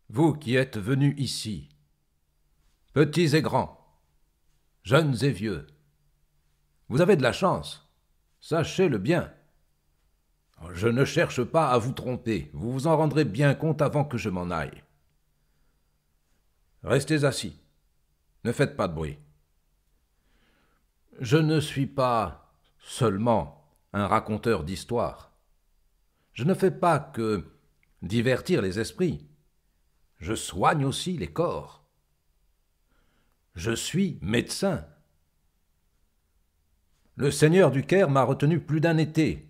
Vous qui êtes venus ici, petits et grands, jeunes et vieux, vous avez de la chance, sachez-le bien. Je ne cherche pas à vous tromper, vous vous en rendrez bien compte avant que je m'en aille. Restez assis, ne faites pas de bruit. Je ne suis pas seulement un raconteur d'histoires. Je ne fais pas que divertir les esprits. Je soigne aussi les corps. Je suis médecin. Le seigneur du Caire m'a retenu plus d'un été.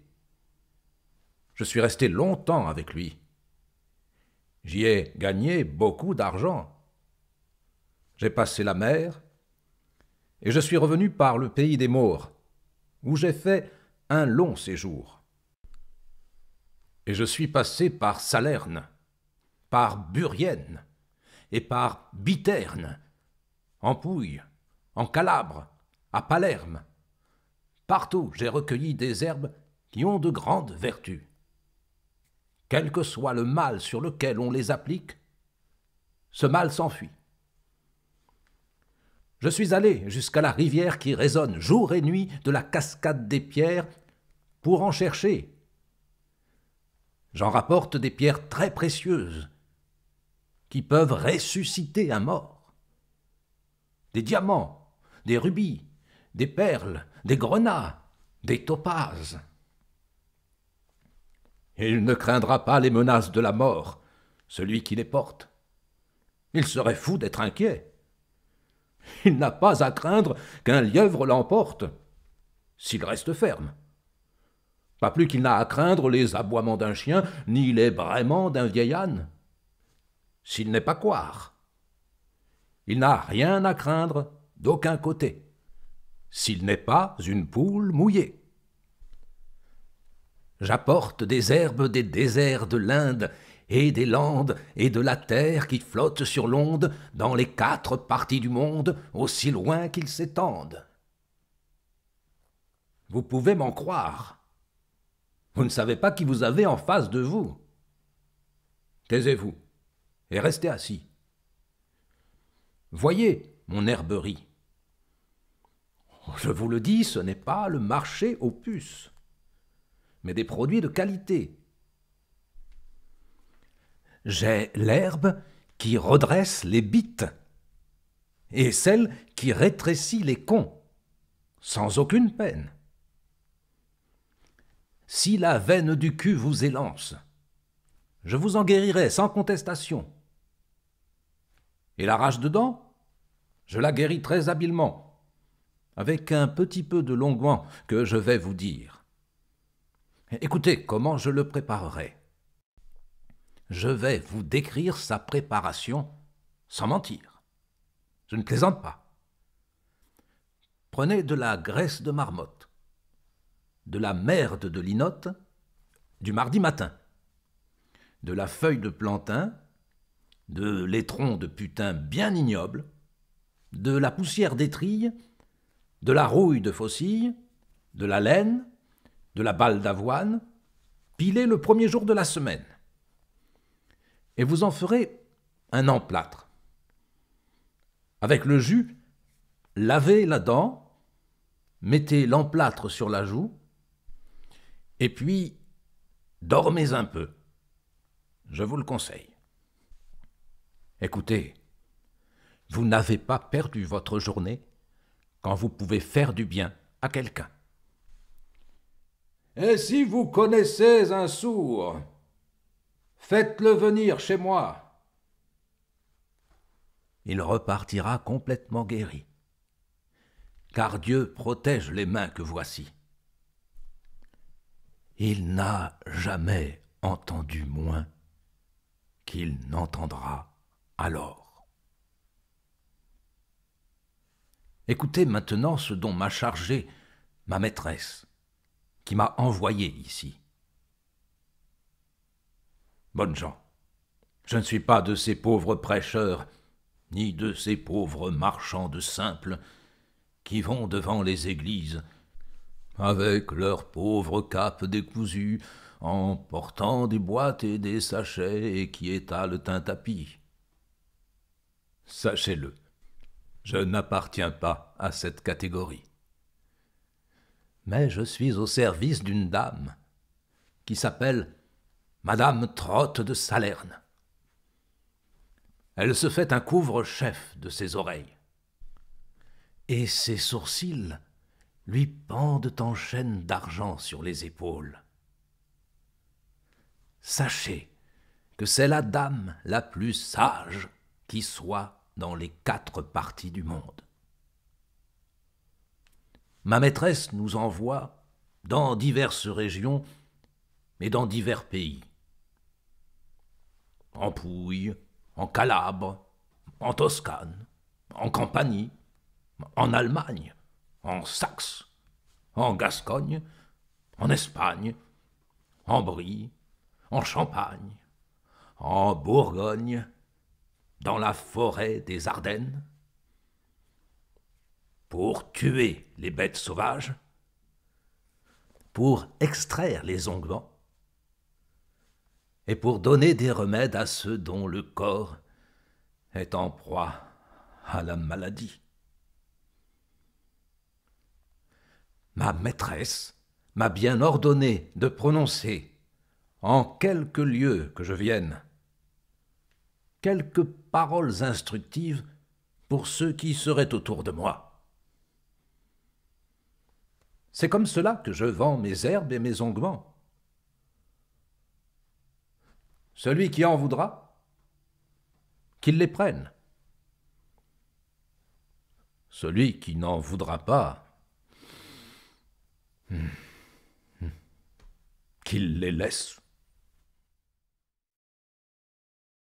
Je suis resté longtemps avec lui. J'y ai gagné beaucoup d'argent. J'ai passé la mer et je suis revenu par le pays des Maures, où j'ai fait un long séjour. Et je suis passé par Salerne, par Burienne et par Biterne, en Pouille, en Calabre, à Palerme. Partout j'ai recueilli des herbes qui ont de grandes vertus. Quel que soit le mal sur lequel on les applique, ce mal s'enfuit. Je suis allé jusqu'à la rivière qui résonne jour et nuit de la cascade des pierres pour en chercher. J'en rapporte des pierres très précieuses qui peuvent ressusciter un mort. Des diamants, des rubis, des perles, des grenats, des topazes. Il ne craindra pas les menaces de la mort, celui qui les porte. Il serait fou d'être inquiet. Il n'a pas à craindre qu'un lièvre l'emporte, s'il reste ferme. Pas plus qu'il n'a à craindre les aboiements d'un chien, ni les braiements d'un vieil âne, s'il n'est pas couard. Il n'a rien à craindre d'aucun côté, s'il n'est pas une poule mouillée. J'apporte des herbes des déserts de l'Inde et des landes et de la terre qui flottent sur l'onde dans les 4 parties du monde, aussi loin qu'ils s'étendent. Vous pouvez m'en croire. Vous ne savez pas qui vous avez en face de vous. Taisez-vous et restez assis. Voyez mon herberie. Je vous le dis, ce n'est pas le marché aux puces, mais des produits de qualité. J'ai l'herbe qui redresse les bites et celle qui rétrécit les côns, sans aucune peine. Si la veine du cul vous élance, je vous en guérirai sans contestation. Et la rage de dents, je la guéris très habilement, avec un petit peu de l'onguent que je vais vous dire. Écoutez comment je le préparerai. Je vais vous décrire sa préparation sans mentir. Je ne plaisante pas. Prenez de la graisse de marmotte, de la merde de linotte, du mardi matin, de la feuille de plantain, de l'étron de putain bien ignoble, de la poussière d'étrille, de la rouille de faucille, de la laine, de la balle d'avoine, pilée le premier jour de la semaine. Et vous en ferez un emplâtre. Avec le jus, lavez la dent, mettez l'emplâtre sur la joue, et puis dormez un peu. Je vous le conseille. Écoutez, vous n'avez pas perdu votre journée quand vous pouvez faire du bien à quelqu'un. Et si vous connaissez un sourd, faites-le venir chez moi. Il repartira complètement guéri, car Dieu protège les mains que voici. Il n'a jamais entendu moins qu'il n'entendra alors. Écoutez maintenant ce dont m'a chargé ma maîtresse, qui m'a envoyé ici. Bonnes gens, je ne suis pas de ces pauvres prêcheurs, ni de ces pauvres marchands de simples qui vont devant les églises avec leurs pauvres capes décousues, en portant des boîtes et des sachets et qui étalent un tapis. Sachez-le, je n'appartiens pas à cette catégorie. Mais je suis au service d'une dame qui s'appelle Madame Trotte de Salerne. Elle se fait un couvre-chef de ses oreilles. Et ses sourcils lui pendent en chaînes d'argent sur les épaules. Sachez que c'est la dame la plus sage qui soit dans les 4 parties du monde. Ma maîtresse nous envoie dans diverses régions et dans divers pays. En Pouille, en Calabre, en Toscane, en Campanie, en Allemagne, en Saxe, en Gascogne, en Espagne, en Brie, en Champagne, en Bourgogne, dans la forêt des Ardennes, pour tuer les bêtes sauvages, pour extraire les onguents, et pour donner des remèdes à ceux dont le corps est en proie à la maladie. Ma maîtresse m'a bien ordonné de prononcer, en quelque lieu que je vienne, quelques paroles instructives pour ceux qui seraient autour de moi. C'est comme cela que je vends mes herbes et mes onguents. Celui qui en voudra, qu'il les prenne. Celui qui n'en voudra pas, qu'il les laisse.